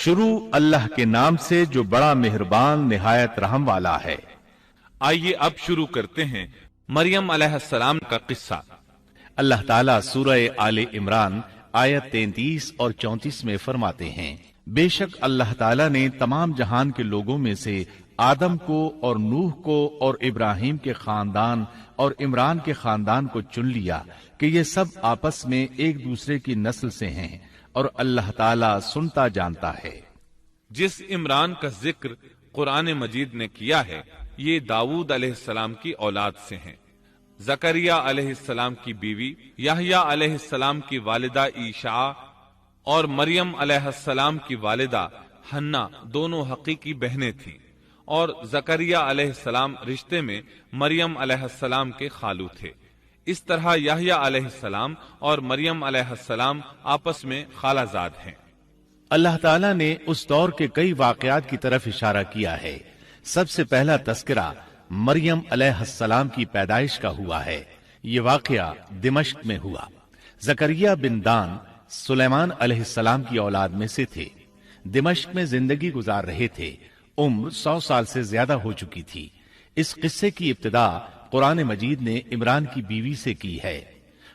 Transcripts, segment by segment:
شروع اللہ کے نام سے جو بڑا مہربان نہایت رحم والا ہے۔ آئیے اب شروع کرتے ہیں مریم علیہ السلام کا قصہ۔ اللہ تعالیٰ سورہ آل عمران آیت 33 اور 34 میں فرماتے ہیں، بے شک اللہ تعالیٰ نے تمام جہان کے لوگوں میں سے آدم کو اور نوح کو اور ابراہیم کے خاندان اور عمران کے خاندان کو چن لیا کہ یہ سب آپس میں ایک دوسرے کی نسل سے ہیں اور اللہ تعالیٰ سنتا جانتا ہے۔ جس عمران کا ذکر قرآن مجید نے کیا ہے یہ داؤد علیہ السلام کی اولاد سے ہیں۔ زکریا علیہ السلام کی بیوی یحییٰ علیہ السلام کی والدہ عیشا اور مریم علیہ السلام کی والدہ حنا دونوں حقیقی بہنیں تھیں، اور زکریا علیہ السلام رشتے میں مریم علیہ السلام کے خالو تھے۔ اس طرح یحییٰ علیہ السلام اور مریم علیہ السلام آپس میں خالہ زاد ہیں۔ اللہ تعالیٰ نے اس دور کے کئی واقعات کی طرف اشارہ کیا ہے۔ سب سے پہلا تذکرہ مریم علیہ السلام کی پیدائش کا ہوا ہے۔ یہ واقعہ دمشق میں ہوا۔ زکریا بن دان سلیمان علیہ السلام کی اولاد میں سے تھے۔ دمشق میں زندگی گزار رہے تھے۔ عمر 100 سال سے زیادہ ہو چکی تھی۔ اس قصے کی ابتدا قرآن مجید نے عمران کی بیوی سے کی ہے۔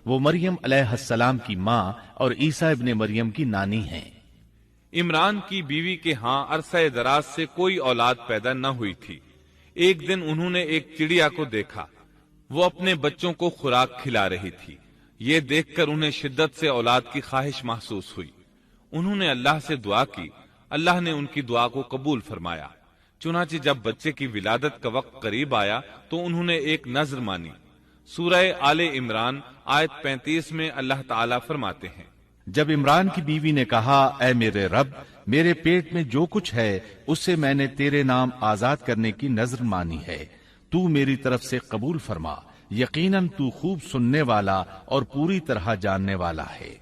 وہ مریم علیہ السلام کی ماں اور عیسیٰ ابن مریم کی نانی ہیں۔ عمران کی بیوی کے ہاں عرصہ دراز سے کوئی اولاد پیدا نہ ہوئی تھی۔ ایک دن انہوں نے ایک چڑیا کو دیکھا، وہ اپنے بچوں کو خوراک کھلا رہی تھی۔ یہ دیکھ کر انہیں شدت سے اولاد کی خواہش محسوس ہوئی۔ انہوں نے اللہ سے دعا کی، اللہ نے ان کی دعا کو قبول فرمایا۔ چنانچہ جب بچے کی ولادت کا وقت قریب آیا تو انہوں نے ایک نذر مانی۔ سورہ آل عمران آیت 35 میں اللہ تعالیٰ فرماتے ہیں، جب عمران کی بیوی نے کہا، اے میرے رب، میرے پیٹ میں جو کچھ ہے اسے میں نے تیرے نام آزاد کرنے کی نذر مانی ہے، تو میری طرف سے قبول فرما، یقیناً تو خوب سننے والا اور پوری طرح جاننے والا ہے۔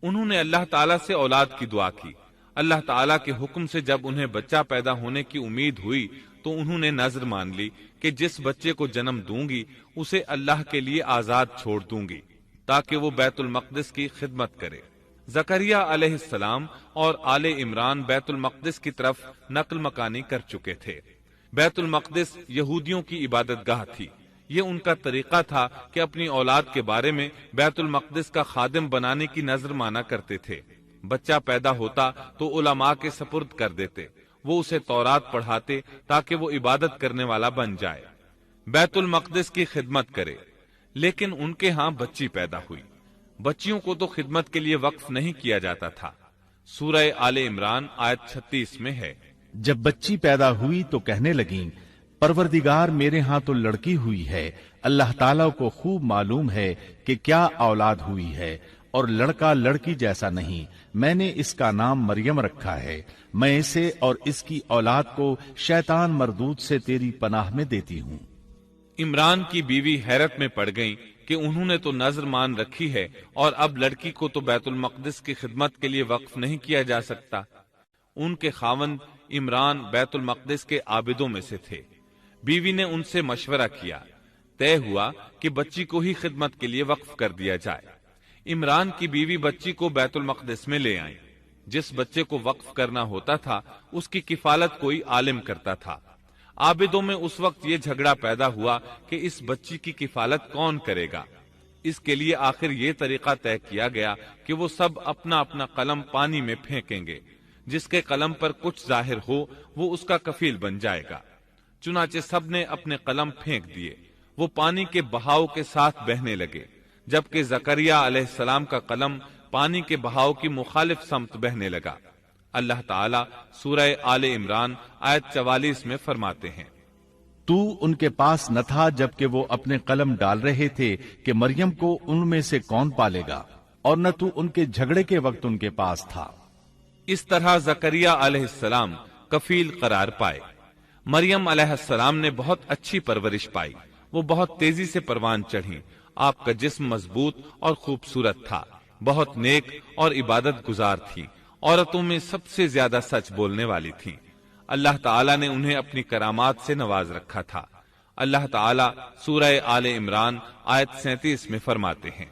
انہوں نے اللہ تعالیٰ سے اولاد کی دعا کی۔ اللہ تعالیٰ کے حکم سے جب انہیں بچہ پیدا ہونے کی امید ہوئی تو انہوں نے نذر مان لی کہ جس بچے کو جنم دوں گی اسے اللہ کے لیے آزاد چھوڑ دوں گی تاکہ وہ بیت المقدس کی خدمت کرے۔ زکریا علیہ السلام اور آل عمران بیت المقدس کی طرف نقل مکانی کر چکے تھے۔ بیت المقدس یہودیوں کی عبادت گاہ تھی۔ یہ ان کا طریقہ تھا کہ اپنی اولاد کے بارے میں بیت المقدس کا خادم بنانے کی نذر مانا کرتے تھے۔ بچہ پیدا ہوتا تو علماء کے سپرد کر دیتے، وہ اسے تورات پڑھاتے تاکہ وہ عبادت کرنے والا بن جائے، بیت المقدس کی خدمت کرے۔ لیکن ان کے ہاں بچی پیدا ہوئی۔ بچیوں کو تو خدمت کے لیے وقف نہیں کیا جاتا تھا۔ سورہ آل عمران آیت 36 میں ہے، جب بچی پیدا ہوئی تو کہنے لگیں، پروردگار میرے ہاں تو لڑکی ہوئی ہے، اللہ تعالیٰ کو خوب معلوم ہے کہ کیا اولاد ہوئی ہے، اور لڑکا لڑکی جیسا نہیں، میں نے اس کا نام مریم رکھا ہے، میں اسے اور اس کی اولاد کو شیطان مردود سے تیری پناہ میں دیتی ہوں۔ عمران کی بیوی حیرت میں پڑ گئیں کہ انہوں نے تو نذر مان رکھی ہے اور اب لڑکی کو تو بیت المقدس کی خدمت کے لیے وقف نہیں کیا جا سکتا۔ ان کے خاوند عمران بیت المقدس کے عابدوں میں سے تھے۔ بیوی نے ان سے مشورہ کیا، طے ہوا کہ بچی کو ہی خدمت کے لیے وقف کر دیا جائے۔ عمران کی بیوی بچی کو بیت المقدس میں لے آئیں۔ جس بچے کو وقف کرنا ہوتا تھا اس کی کفالت کوئی عالم کرتا تھا۔ عابدوں میں اس وقت یہ جھگڑا پیدا ہوا کہ اس بچی کی کفالت کون کرے گا۔ اس کے لیے آخر یہ طریقہ طے کیا گیا کہ وہ سب اپنا اپنا قلم پانی میں پھینکیں گے، جس کے قلم پر کچھ ظاہر ہو وہ اس کا کفیل بن جائے گا۔ چنانچہ سب نے اپنے قلم پھینک دیے، وہ پانی کے بہاؤ کے ساتھ بہنے لگے، جبکہ زکریا علیہ السلام کا قلم پانی کے بہاؤ کی مخالف سمت بہنے لگا۔ اللہ تعالیٰ سورہ آل عمران آیت 44 میں فرماتے ہیں، تو ان کے پاس نہ تھا جبکہ وہ اپنے قلم ڈال رہے تھے کہ مریم کو ان میں سے کون پالے گا، اور نہ تو ان کے جھگڑے کے وقت ان کے پاس تھا۔ اس طرح زکریا علیہ السلام کفیل قرار پائے۔ مریم علیہ السلام نے بہت اچھی پرورش پائی، وہ بہت تیزی سے پروان چڑھی۔ آپ کا جسم مضبوط اور خوبصورت تھا، بہت نیک اور عبادت گزار تھی، عورتوں میں سب سے زیادہ سچ بولنے والی تھی۔ اللہ تعالیٰ نے انہیں اپنی کرامات سے نواز رکھا تھا۔ اللہ تعالیٰ سورہ آل عمران آیت 37 میں فرماتے ہیں،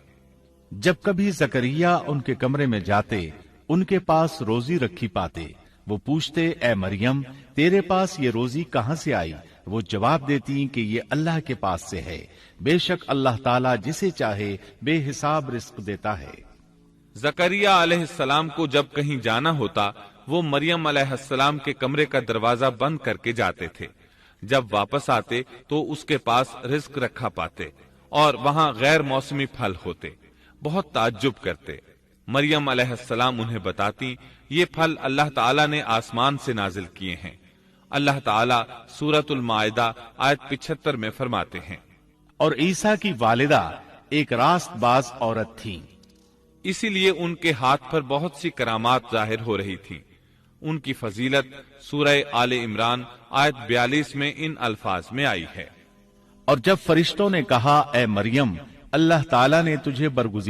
جب کبھی زکریا ان کے کمرے میں جاتے ان کے پاس روزی رکھی پاتے، وہ پوچھتے اے مریم تیرے پاس یہ روزی کہاں سے آئی؟ وہ جواب دیتی کہ یہ اللہ کے پاس سے ہے، بے شک اللہ تعالیٰ جسے چاہے بے حساب رزق دیتا ہے۔ زکریا علیہ السلام کو جب کہیں جانا ہوتا وہ مریم علیہ السلام کے کمرے کا دروازہ بند کر کے جاتے تھے۔ جب واپس آتے تو اس کے پاس رزق رکھا پاتے اور وہاں غیر موسمی پھل ہوتے۔ بہت تعجب کرتے۔ مریم علیہ السلام انہیں بتاتی یہ پھل اللہ تعالیٰ نے آسمان سے نازل کیے ہیں۔ اللہ تعالیٰ سورۃ المائدہ آیت 75 میں فرماتے ہیں، اور عیسیٰ کی والدہ ایک راست باز عورت تھی، اسی لیے ان کے ہاتھ پر بہت سی کرامات ظاہر ہو رہی تھی۔ ان کی فضیلت سورہ آل عمران آیت 42 میں ان الفاظ میں آئی ہے۔ اور جب فرشتوں نے کہا اے مریم اللہ تعالیٰ نے تجھے برگزیدہ